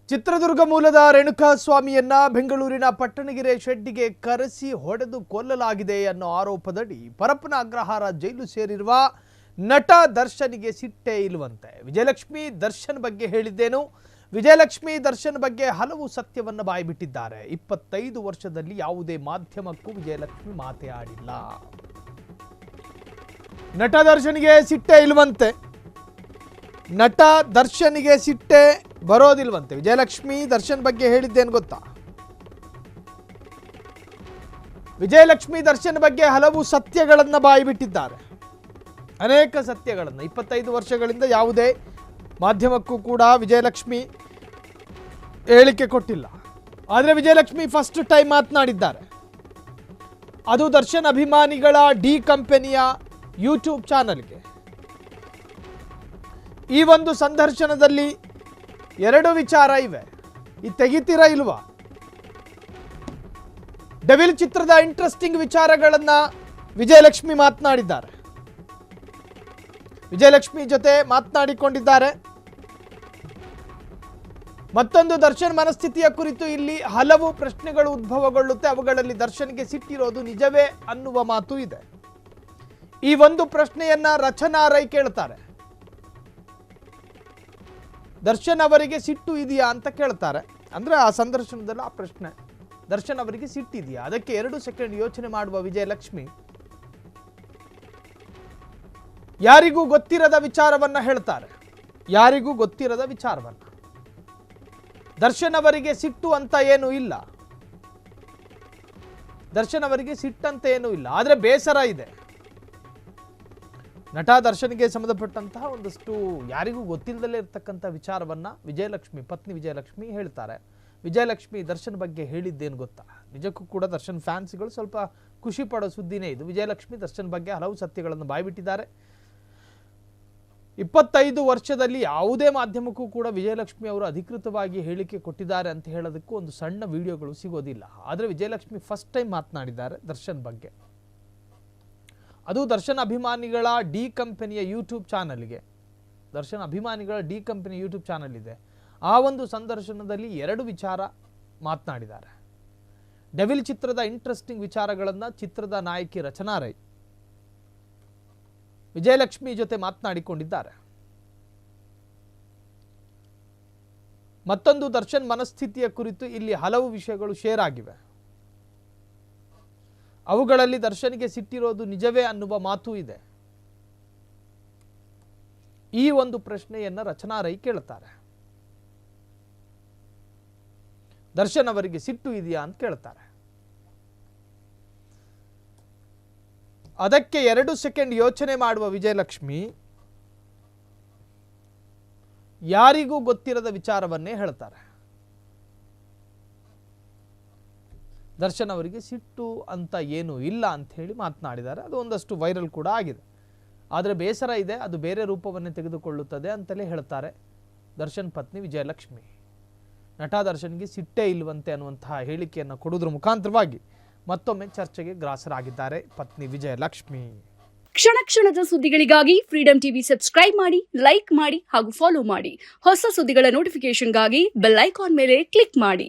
ಚಿತ್ರದುರ್ಗ ಮೂಲದ ರೇಣುಕಾಸ್ವಾಮಿಯನ್ನ ಬೆಂಗಳೂರಿನ ಪಟ್ಟಣಗೆರೆ ಶೆಡ್ಡಿಗೆ ಕರೆಸಿ ಹೊಡೆದು ಕೊಲ್ಲಲಾಗಿದೆ ಅನ್ನೋ ಆರೋಪದಡಿ ಪರಪ್ಪನ ಅಗ್ರಹಾರ ಜೈಲು ಸೇರಿರುವ ನಟ ದರ್ಶನ್ಗೆ ಸಿಟ್ಟೇ ಇಲ್ವಂತೆ. ವಿಜಯಲಕ್ಷ್ಮಿ ದರ್ಶನ್ ಬಗ್ಗೆ ಹೇಳಿದ್ದೇನು? ವಿಜಯಲಕ್ಷ್ಮಿ ದರ್ಶನ್ ಬಗ್ಗೆ ಹಲವು ಸತ್ಯವನ್ನು ಬಾಯಿಬಿಟ್ಟಿದ್ದಾರೆ. 25 ವರ್ಷದಲ್ಲಿ ಯಾವುದೇ ಮಾಧ್ಯಮಕ್ಕೂ ವಿಜಯಲಕ್ಷ್ಮಿ ಮಾತೇ ಆಡಿಲ್ಲ. ನಟ ದರ್ಶನ್ಗೆ ಸಿಟ್ಟೇ ಇಲ್ವಂತೆ. ನಟ ದರ್ಶನ್ಗೆ ಸಿಟ್ಟೆ ಬರೋದಿಲ್ವಂತೆ. ವಿಜಯಲಕ್ಷ್ಮಿ ದರ್ಶನ್ ಬಗ್ಗೆ ಹೇಳಿದ್ದೇನು ಗೊತ್ತಾ? ವಿಜಯಲಕ್ಷ್ಮಿ ದರ್ಶನ್ ಬಗ್ಗೆ ಹಲವು ಸತ್ಯಗಳನ್ನು ಬಾಯಿಬಿಟ್ಟಿದ್ದಾರೆ. ಅನೇಕ ಸತ್ಯಗಳನ್ನು 25 ವರ್ಷಗಳಿಂದ ಯಾವುದೇ ಮಾಧ್ಯಮಕ್ಕೂ ಕೂಡ ವಿಜಯಲಕ್ಷ್ಮಿ ಹೇಳಿಕೆ ಕೊಟ್ಟಿಲ್ಲ. ಆದರೆ ವಿಜಯಲಕ್ಷ್ಮಿ ಫಸ್ಟ್ ಟೈಮ್ ಮಾತನಾಡಿದ್ದಾರೆ. ಅದು ದರ್ಶನ್ ಅಭಿಮಾನಿಗಳ ಡಿ ಕಂಪನಿಯ ಯೂಟ್ಯೂಬ್ ಚಾನಲ್ಗೆ. ಈ ಒಂದು ಸಂದರ್ಶನದಲ್ಲಿ 2 ವಿಚಾರ ಇವೆ. ಈ ತೆಗಿತೀರಾ ಇಲ್ವಾ? ಡೆವಿಲ್ ಚಿತ್ರದ ಇಂಟ್ರೆಸ್ಟಿಂಗ್ ವಿಚಾರಗಳನ್ನು ವಿಜಯಲಕ್ಷ್ಮಿ ಮಾತನಾಡಿದ್ದಾರೆ. ವಿಜಯಲಕ್ಷ್ಮಿ ಜೊತೆ ಮಾತನಾಡಿಕೊಂಡಿದ್ದಾರೆ. ಮತ್ತೊಂದು ದರ್ಶನ್ ಮನಸ್ಥಿತಿಯ ಕುರಿತು ಇಲ್ಲಿ ಹಲವು ಪ್ರಶ್ನೆಗಳು ಉದ್ಭವಗೊಳ್ಳುತ್ತೆ. ಅವುಗಳಲ್ಲಿ ದರ್ಶನ್ಗೆ ಸಿಟ್ಟಿರೋದು ನಿಜವೇ ಅನ್ನುವ ಮಾತು ಇದೆ. ಈ ಒಂದು ಪ್ರಶ್ನೆಯನ್ನ ರಚನಾ ರೈ ಕೇಳ್ತಾರೆ. ದರ್ಶನ್ ಅವರಿಗೆ ಸಿಟ್ಟು ಇದೆಯಾ ಅಂತ ಕೇಳ್ತಾರೆ. ಅಂದ್ರೆ ಆ ಸಂದರ್ಶನದಲ್ಲಿ ಆ ಪ್ರಶ್ನೆ, ದರ್ಶನ್ ಅವರಿಗೆ ಸಿಟ್ಟಿದೆಯಾ? ಅದಕ್ಕೆ 2 ಸೆಕೆಂಡ್ ಯೋಚನೆ ಮಾಡುವ ವಿಜಯಲಕ್ಷ್ಮಿ ಯಾರಿಗೂ ಗೊತ್ತಿರದ ವಿಚಾರವನ್ನ ಹೇಳ್ತಾರೆ. ಯಾರಿಗೂ ಗೊತ್ತಿರದ ವಿಚಾರವನ್ನ. ದರ್ಶನ್ ಅವರಿಗೆ ಸಿಟ್ಟು ಅಂತ ಏನೂ ಇಲ್ಲ. ದರ್ಶನ್ ಅವರಿಗೆ ಸಿಟ್ಟಂತ ಏನೂ ಇಲ್ಲ. ಆದ್ರೆ ಬೇಸರ ಇದೆ. ನಟ ದರ್ಶನ್ಗೆ ಸಂಬಂಧಪಟ್ಟಂತಹ ಒಂದಷ್ಟು ಯಾರಿಗೂ ಗೊತ್ತಿಲ್ಲದಲ್ಲೇ ಇರತಕ್ಕಂಥ ವಿಚಾರವನ್ನ ವಿಜಯಲಕ್ಷ್ಮಿ ಪತ್ನಿ ವಿಜಯಲಕ್ಷ್ಮಿ ಹೇಳ್ತಾರೆ. ವಿಜಯಲಕ್ಷ್ಮಿ ದರ್ಶನ್ ಬಗ್ಗೆ ಹೇಳಿದ್ದೇನು ಗೊತ್ತಾ? ನಿಜಕ್ಕೂ ಕೂಡ ದರ್ಶನ್ ಫ್ಯಾನ್ಸ್ಗಳು ಸ್ವಲ್ಪ ಖುಷಿ ಪಡೋ ಸುದ್ದಿನೇ ಇದು. ವಿಜಯಲಕ್ಷ್ಮಿ ದರ್ಶನ್ ಬಗ್ಗೆ ಹಲವು ಸತ್ಯಗಳನ್ನು ಬಾಯ್ಬಿಟ್ಟಿದ್ದಾರೆ. 25 ವರ್ಷದಲ್ಲಿ ಯಾವುದೇ ಮಾಧ್ಯಮಕ್ಕೂ ಕೂಡ ವಿಜಯಲಕ್ಷ್ಮಿ ಅವರು ಅಧಿಕೃತವಾಗಿ ಹೇಳಿಕೆ ಕೊಟ್ಟಿದ್ದಾರೆ ಅಂತ ಹೇಳೋದಕ್ಕೂ ಒಂದು ಸಣ್ಣ ವಿಡಿಯೋಗಳು ಸಿಗೋದಿಲ್ಲ. ಆದರೆ ವಿಜಯಲಕ್ಷ್ಮಿ ಫಸ್ಟ್ ಟೈಮ್ ಮಾತನಾಡಿದ್ದಾರೆ ದರ್ಶನ್ ಬಗ್ಗೆ. ಅದು ದರ್ಶನ್ ಅಭಿಮಾನಿಗಳ ಡಿ ಕಂಪನಿಯ ಯೂಟ್ಯೂಬ್ ಚಾನಲ್ಗೆ. ದರ್ಶನ್ ಅಭಿಮಾನಿಗಳ ಡಿ ಕಂಪನಿ ಯೂಟ್ಯೂಬ್ ಚಾನಲ್ ಇದೆ. ಆ ಒಂದು ಸಂದರ್ಶನದಲ್ಲಿ 2 ವಿಚಾರ ಮಾತನಾಡಿದ್ದಾರೆ. ಡೆವಿಲ್ ಚಿತ್ರದ ಇಂಟ್ರೆಸ್ಟಿಂಗ್ ವಿಚಾರಗಳನ್ನು ಚಿತ್ರದ ನಾಯಕಿ ರಚನಾ ರೈ ವಿಜಯಲಕ್ಷ್ಮಿ ಜೊತೆ ಮಾತನಾಡಿಕೊಂಡಿದ್ದಾರೆ. ಮತ್ತೊಂದು ದರ್ಶನ್ ಮನಸ್ಥಿತಿಯ ಕುರಿತು ಇಲ್ಲಿ ಹಲವು ವಿಷಯಗಳು ಶೇರ್ ಆಗಿವೆ. ಅವುಗಳಲ್ಲಿ ದರ್ಶನ್ಗೆ ಸಿಟ್ಟಿರೋದು ನಿಜವೇ ಅನ್ನುವ ಮಾತು ಇದೆ. ಈ ಒಂದು ಪ್ರಶ್ನೆಯನ್ನ ರಚನಾ ರೈ ಕೇಳ್ತಾರೆ. ದರ್ಶನ್ ಅವರಿಗೆ ಸಿಟ್ಟು ಇದೆಯಾ ಅಂತ ಕೇಳ್ತಾರೆ. ಅದಕ್ಕೆ 2 ಸೆಕೆಂಡ್ ಯೋಚನೆ ಮಾಡುವ ವಿಜಯಲಕ್ಷ್ಮಿ ಯಾರಿಗೂ ಗೊತ್ತಿರದ ವಿಚಾರವನ್ನೇ ಹೇಳ್ತಾರೆ. ದರ್ಶನ್ ಅವರಿಗೆ ಸಿಟ್ಟು ಅಂತ ಏನೂ ಇಲ್ಲ ಅಂತ ಹೇಳಿ ಮಾತನಾಡಿದ್ದಾರೆ. ಅದು ಒಂದಷ್ಟು ವೈರಲ್ ಕೂಡ ಆಗಿದೆ. ಆದರೆ ಬೇಸರ ಇದೆ, ಅದು ಬೇರೆ ರೂಪವನ್ನೇ ತೆಗೆದುಕೊಳ್ಳುತ್ತದೆ ಅಂತಲೇ ಹೇಳ್ತಾರೆ ದರ್ಶನ್ ಪತ್ನಿ ವಿಜಯಲಕ್ಷ್ಮಿ. ನಟ ದರ್ಶನ್ಗೆ ಸಿಟ್ಟೇ ಇಲ್ವಂತೆ ಅನ್ನುವಂತಹ ಹೇಳಿಕೆಯನ್ನು ಕೊಡುವುದರ ಮುಖಾಂತರವಾಗಿ ಮತ್ತೊಮ್ಮೆ ಚರ್ಚೆಗೆ ಗ್ರಾಸರಾಗಿದ್ದಾರೆ ಪತ್ನಿ ವಿಜಯಲಕ್ಷ್ಮಿ. ಕ್ಷಣ ಕ್ಷಣದ ಸುದ್ದಿಗಳಿಗಾಗಿ ಫ್ರೀಡಂ ಟಿವಿ ಸಬ್ಸ್ಕ್ರೈಬ್ ಮಾಡಿ, ಲೈಕ್ ಮಾಡಿ ಹಾಗೂ ಫಾಲೋ ಮಾಡಿ. ಹೊಸ ಸುದ್ದಿಗಳ ನೋಟಿಫಿಕೇಶನ್ಗಾಗಿ ಬೆಲ್ ಐಕಾನ್ ಮೇಲೆ ಕ್ಲಿಕ್ ಮಾಡಿ.